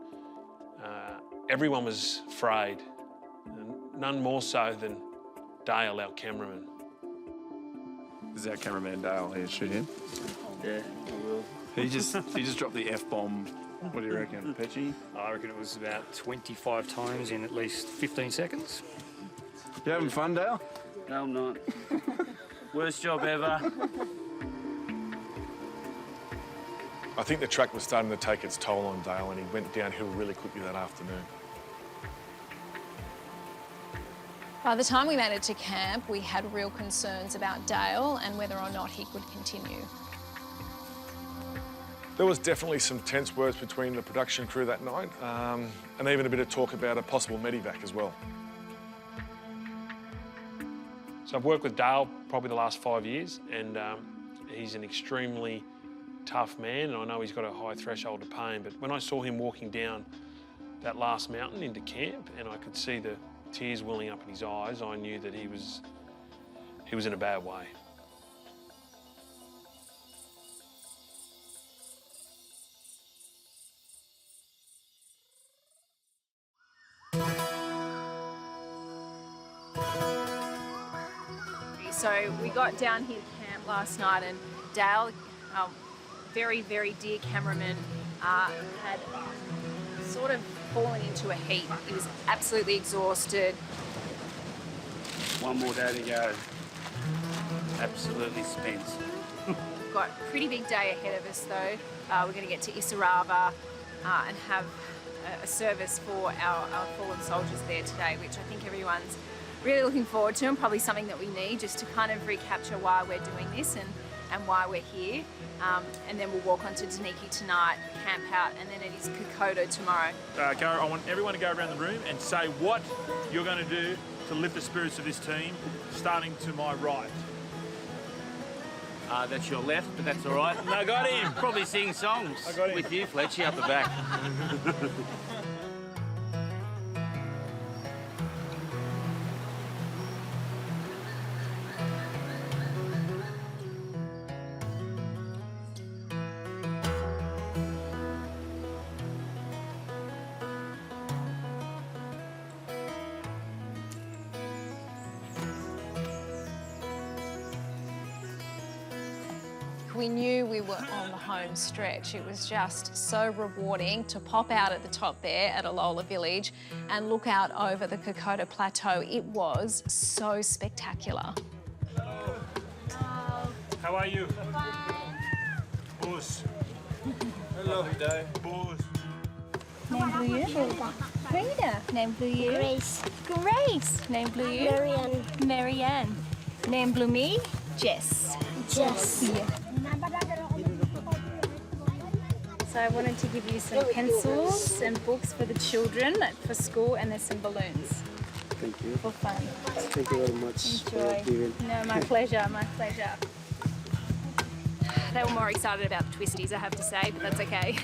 S12: everyone was frayed, and none more so than Dale, our cameraman.
S14: This is our cameraman Dale here. Shoot him.
S21: Yeah, I will.
S14: He just dropped the F-bomb. What do you reckon, Petchy?
S22: I reckon it was about 25 times in at least 15 seconds.
S14: You having fun, Dale?
S21: No, I'm not. Worst job ever.
S6: I think the track was starting to take its toll on Dale, and he went downhill really quickly that afternoon.
S8: By the time we made it to camp, we had real concerns about Dale and whether or not he could continue.
S6: There was definitely some tense words between the production crew that night, and even a bit of talk about a possible medevac as well.
S12: So I've worked with Dale probably the last 5 years, and he's an extremely tough man, and I know he's got a high threshold of pain, but when I saw him walking down that last mountain into camp and I could see the tears welling up in his eyes, I knew that he was in a bad way.
S18: So we got down here to camp last night, and Dale, our very, very dear cameraman, had sort of fallen into a heap. He was absolutely exhausted.
S21: One more day to go. Absolutely spent.
S18: We've got a pretty big day ahead of us though. We're going to get to Isarava and have a service for our fallen soldiers there today, which I think everyone's really looking forward to, and probably something that we need just to kind of recapture why we're doing this and why we're here. And then we'll walk on to Daniki tonight, camp out, and then it is Kokoda tomorrow.
S15: Cara, I want everyone to go around the room and say what you're going to do to lift the spirits of this team, starting to my right.
S21: That's your left, but that's all right.
S15: I got him.
S21: Probably sing songs
S15: I got him.
S21: with you, Fletcher, up the back.
S8: We knew we were on the home stretch. It was just so rewarding to pop out at the top there at Alola Village and look out over the Kokoda Plateau. It was so spectacular.
S15: How are you? Boos. Hello. Day. Boos.
S9: Name Blue. Frida. Name Blue. Grace. Grace. Name Blue. Marianne. Marianne. Name Blue me. Jess. Jess. Yeah. So I wanted to give you some pencils and books for the children for school, and there's some balloons.
S22: Thank you.
S8: For fun.
S22: Thank you very much.
S8: Enjoy. No, my pleasure, my pleasure.
S18: They were more excited about the twisties, I have to say, but that's okay.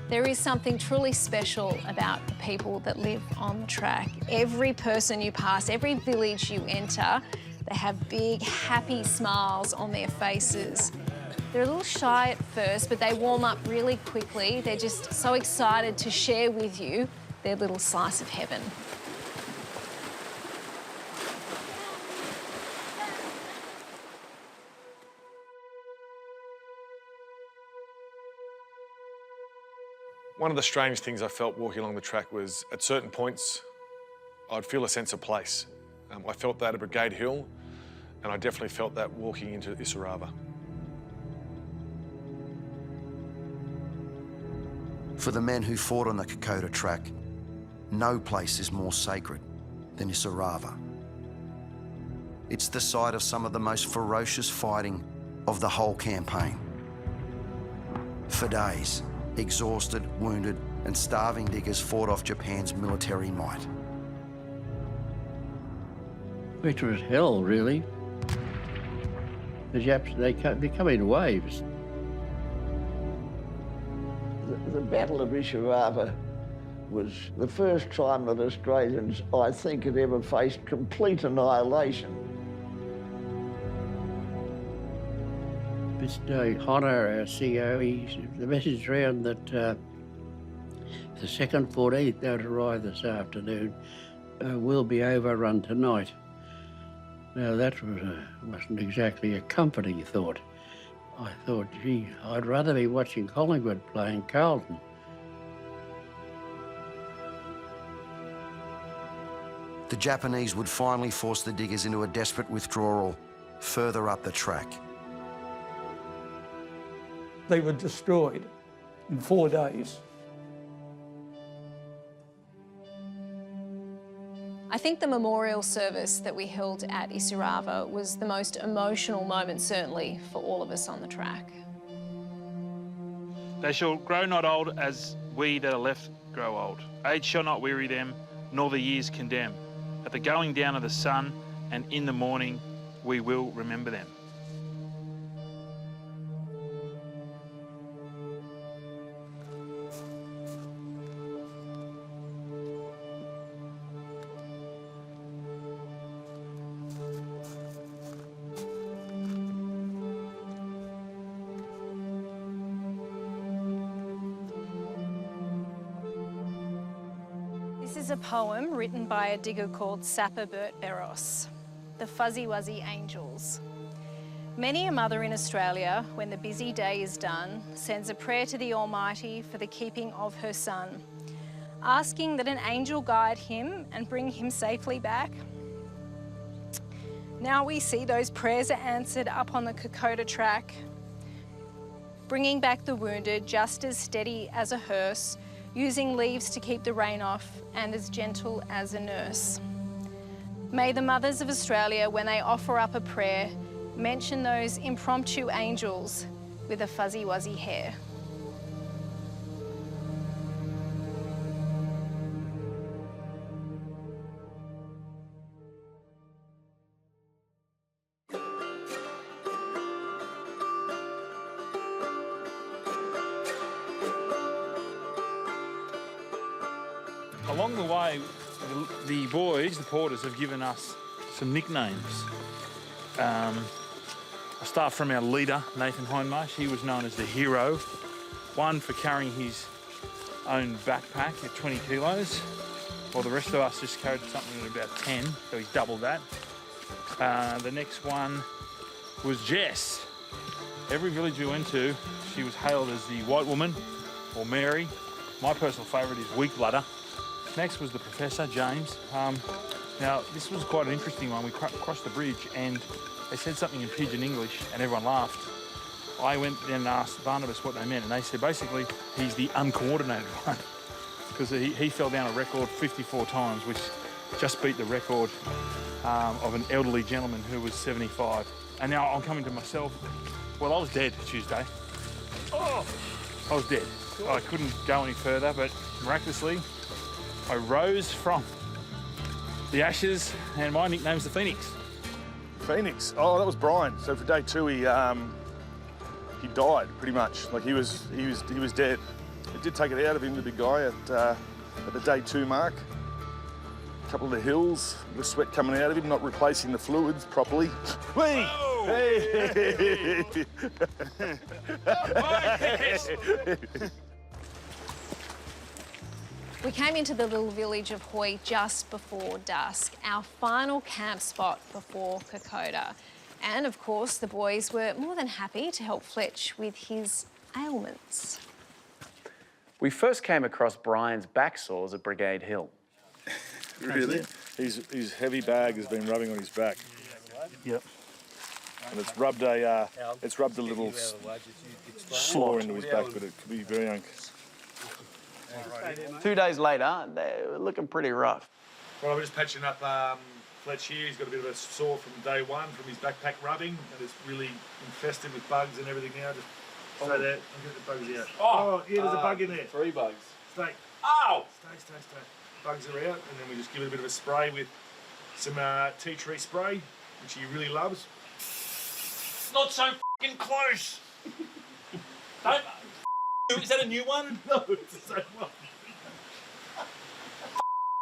S8: There is something truly special about the people that live on the track. Every person you pass, every village you enter, they have big, happy smiles on their faces. They're a little shy at first, but they warm up really quickly. They're just so excited to share with you their little slice of heaven.
S6: One of the strange things I felt walking along the track was, at certain points, I'd feel a sense of place. I felt that at Brigade Hill, and I definitely felt that walking into Isarava.
S4: For the men who fought on the Kokoda Track, no place is more sacred than Isarava. It's the site of some of the most ferocious fighting of the whole campaign. For days, exhausted, wounded, and starving diggers fought off Japan's military might.
S3: It was hell, really. The Japs, they come in waves.
S2: The Battle of Isarava was the first time that Australians, I think, had ever faced complete annihilation.
S3: Mr. Honor, our CEO, the message round that the 2nd 14th that arrived this afternoon will be overrun tonight. Now that wasn't exactly a comforting thought. I thought, gee, I'd rather be watching Collingwood playing Carlton.
S4: The Japanese would finally force the diggers into a desperate withdrawal further up the track.
S1: They were destroyed in 4 days.
S8: I think the memorial service that we held at Isarava was the most emotional moment, certainly, for all of us on the track.
S15: They shall grow not old as we that are left grow old. Age shall not weary them, nor the years condemn. At the going down of the sun and in the morning, we will remember them.
S8: is a poem written by a digger called Sapper Bert Beros, The Fuzzy Wuzzy Angels. Many a mother in Australia, when the busy day is done, sends a prayer to the Almighty for the keeping of her son, asking that an angel guide him and bring him safely back. Now we see those prayers are answered up on the Kokoda Track, bringing back the wounded just as steady as a hearse, using leaves to keep the rain off and as gentle as a nurse. May the mothers of Australia, when they offer up a prayer, mention those impromptu angels with a fuzzy wuzzy hair.
S17: Along the way, the boys, the porters, have given us some nicknames. I start from our leader, Nathan Hindmarsh. He was known as the hero. One for carrying his own backpack at 20 kilos, while the rest of us just carried something at about 10, so he's doubled that. The next one was Jess. Every village we went to, she was hailed as the white woman, or Mary. My personal favourite is Weak Bladder. Next was the Professor, James. Now, this was quite an interesting one. We crossed the bridge and they said something in pidgin English and everyone laughed. I went and asked Barnabas what they meant, and they said basically he's the uncoordinated one, because he fell down a record 54 times, which just beat the record of an elderly gentleman who was 75. And now I'm coming to myself. Well, I was dead Tuesday. Oh, I was dead. I couldn't go any further, but miraculously, I rose from the ashes, and my nickname's the Phoenix. Phoenix? Oh, that was Bryan. So for day 2, he died pretty much. Like he was dead. It did take it out of him, the big guy, at the day 2 mark. A couple of the hills, the sweat coming out of him, not replacing the fluids properly. Whee!
S15: Oh.
S17: Hey!
S8: We came into the little village of Hoy just before dusk, our final camp spot before Kokoda. And of course, the boys were more than happy to help Fletch with his ailments.
S7: We first came across Brian's back sores at Brigade Hill.
S17: Really? His heavy bag has been rubbing on his back. Yep. And it's rubbed a little sore into his back, but it could be very young.
S7: 2 days later, they were looking pretty rough.
S17: Well, we're just patching up Fletch here. He's got a bit of a sore from day 1 from his backpack rubbing, and it's really infested with bugs and everything now. Just stay there. I'll get the bugs out. Oh, yeah, there's a bug in there.
S21: 3 bugs.
S17: Stay.
S21: Ow!
S17: Stay. Bugs are out, and then we just give it a bit of a spray with some tea tree spray, which he really loves.
S15: Not so f***ing close. Don't. Is that a new one?
S17: No, it's the same one.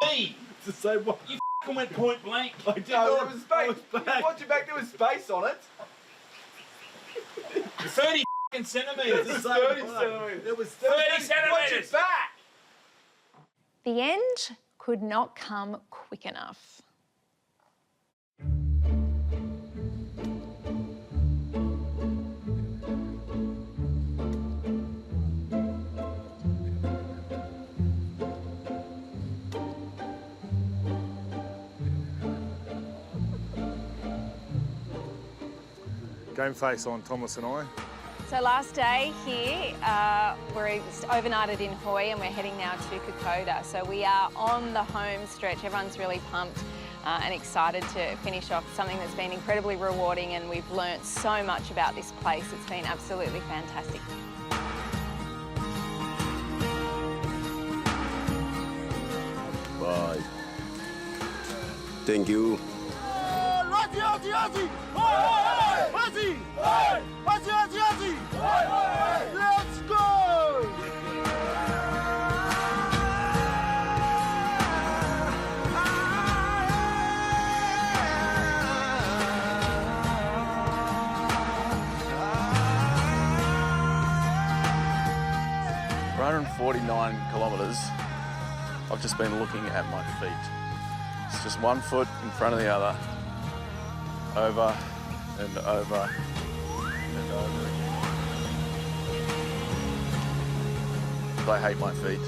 S15: Me.
S17: It's the same one.
S15: You f***ing went point blank.
S17: I did
S15: No,
S17: not.
S15: there was space.
S21: Watch your back, there was space on it.
S15: 30 f***ing centimetres.
S17: It's the same
S21: 30
S17: one.
S21: centimetres.
S17: There was
S15: 30
S21: Watch
S15: centimetres.
S21: your back.
S8: The end could not come quick enough.
S17: Game face on Thomas and I.
S8: So last day here, we're overnightted in Hoy and we're heading now to Kokoda. So we are on the home stretch. Everyone's really pumped and excited to finish off something that's been incredibly rewarding, and we've learnt so much about this place. It's been absolutely fantastic.
S10: Bye. Thank you.
S20: Let's go!
S21: We're 149 kilometres
S11: I've just been looking at my feet. It's just one foot in front of the other, over and over and over again. I hate my feet.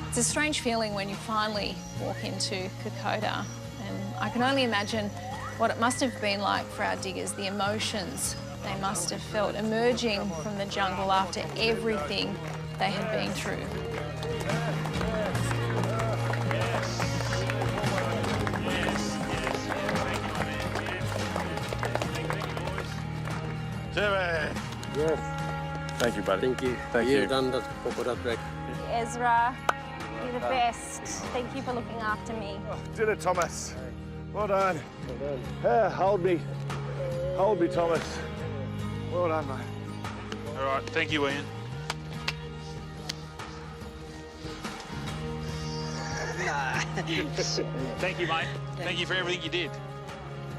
S8: It's a strange feeling when you finally walk into Kokoda, and I can only imagine what it must have been like for our diggers, the emotions they must have felt emerging from the jungle after everything they had been through.
S11: Jimmy!
S16: Yes.
S11: Thank you, buddy.
S16: Thank you.
S11: Thank
S16: You've
S11: you.
S16: done the Kokoda Track.
S9: Ezra, you're the best. Thank you for looking after me.
S17: Did it, Thomas. Well done. Yeah, hold me. Hold me, Thomas. Well done, mate.
S15: All right, thank you, Ian. Thank you, mate. Thank you for everything you did.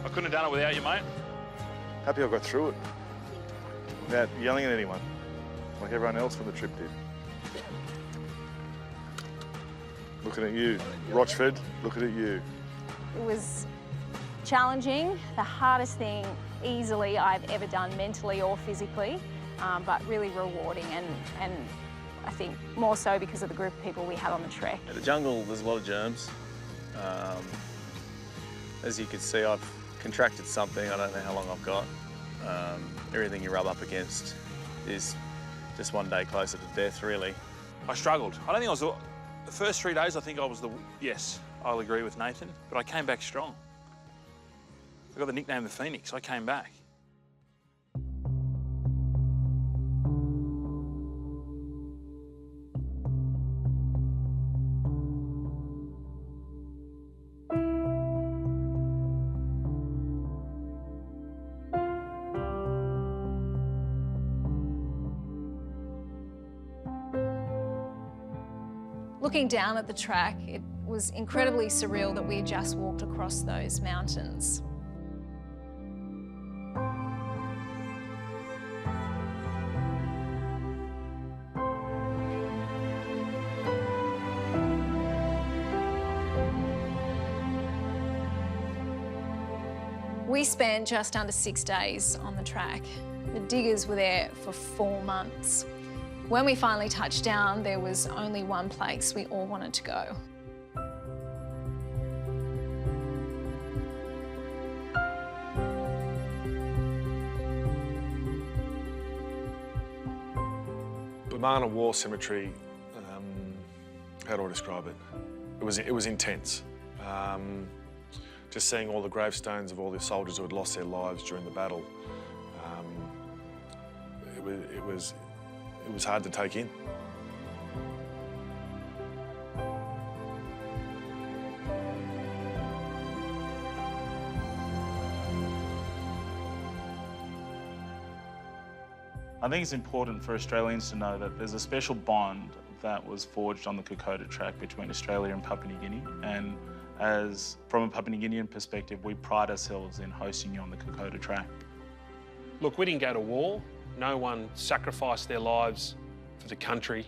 S15: I couldn't have done it without you, mate.
S17: Happy I got through it without yelling at anyone, like everyone else from the trip did. Looking at you, Rochford, looking at you.
S9: It was challenging, the hardest thing easily I've ever done mentally or physically, but really rewarding and I think more so because of the group of people we had on the trek.
S11: In the jungle, there's a lot of germs. As you can see, I've contracted something. I don't know how long I've got. Everything you rub up against is just one day closer to death, really.
S15: I struggled. I don't think I was the first 3 days. I think I was yes, I'll agree with Nathan, but I came back strong. I got the nickname the Phoenix. I came back.
S8: Looking down at the track, it was incredibly surreal that we had just walked across those mountains. We spent just under 6 days on the track. The diggers were there for 4 months. When we finally touched down, there was only one place we all wanted to go.
S6: Bamana War Cemetery, how do I describe it? It was intense. Just seeing all the gravestones of all the soldiers who had lost their lives during the battle, it was hard to take in.
S14: I think it's important for Australians to know that there's a special bond that was forged on the Kokoda Track between Australia and Papua New Guinea. And from a Papua New Guinean perspective, we pride ourselves in hosting you on the Kokoda Track.
S12: Look, we didn't go to war. No one sacrificed their lives for the country.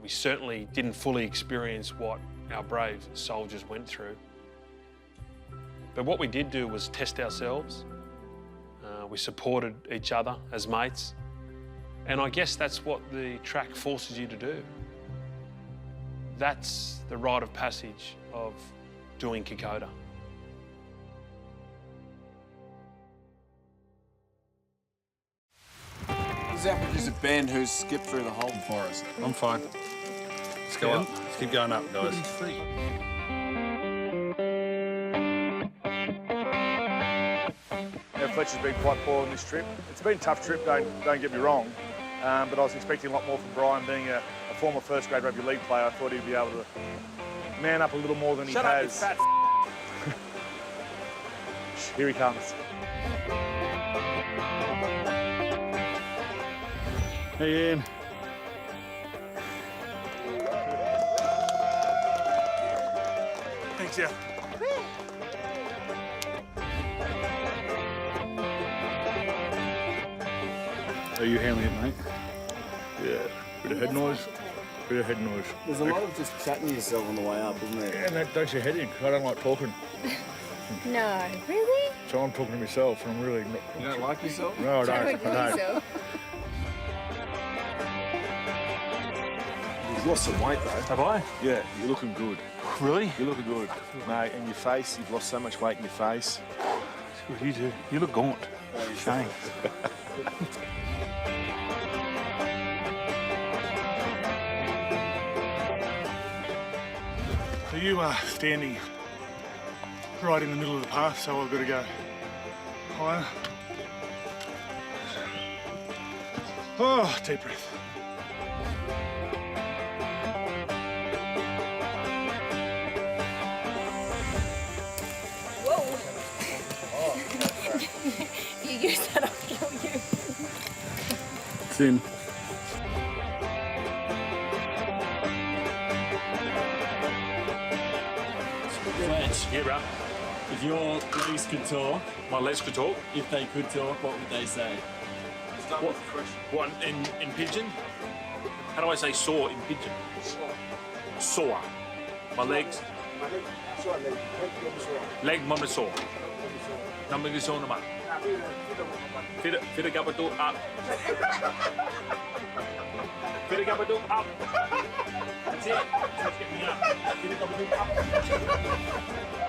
S12: We certainly didn't fully experience what our brave soldiers went through. But what we did do was test ourselves. We supported each other as mates. And I guess that's what the track forces you to do. That's the rite of passage of doing Kokoda.
S10: This happened is a Ben who's skipped through the whole forest.
S17: I'm fine. Let's go up. Let's keep going up, guys. Yeah, Fletcher's been quite poor on this trip. It's been a tough trip, don't get me wrong. But I was expecting a lot more from Bryan. Being a former first grade rugby league player, I thought he'd be able to man up a little more than he has.
S15: Shut up, you fat
S17: Here he comes. Hey, Ian. Thanks, yeah. How are you handling it, mate? Yeah. Bit of head noise. Bit of head noise.
S10: There's a lot of just chatting to yourself on the way up, isn't there?
S17: Yeah, and that does your head in. I don't like talking.
S18: No, really?
S17: So I'm talking to myself, and I'm really not.
S10: You don't like yourself?
S17: No, I don't.
S18: Don't like
S17: I don't.
S18: yourself.
S17: You've lost some weight, though.
S15: Have I?
S17: Yeah, you're looking good.
S15: Really?
S17: You're looking good, mate. And your face, you've lost so much weight in your face.
S15: It's good, you do. You look gaunt. Shame.
S17: So you are standing right in the middle of the path, so I've got to go higher. Oh, deep breath.
S18: You use that, I'll kill you.
S17: It's in.
S10: Fletch,
S15: Yeah, bro.
S10: if your legs could talk,
S15: My legs could talk.
S10: if they could talk, what would they say?
S15: What, in pigeon? How do I say saw in pigeon? Saw. My legs. Leg mama saw. Number is on nama. Fit a gabadoo up. Fit a gabadoo up. That's it. Just get me up. Fit a gabadoo up.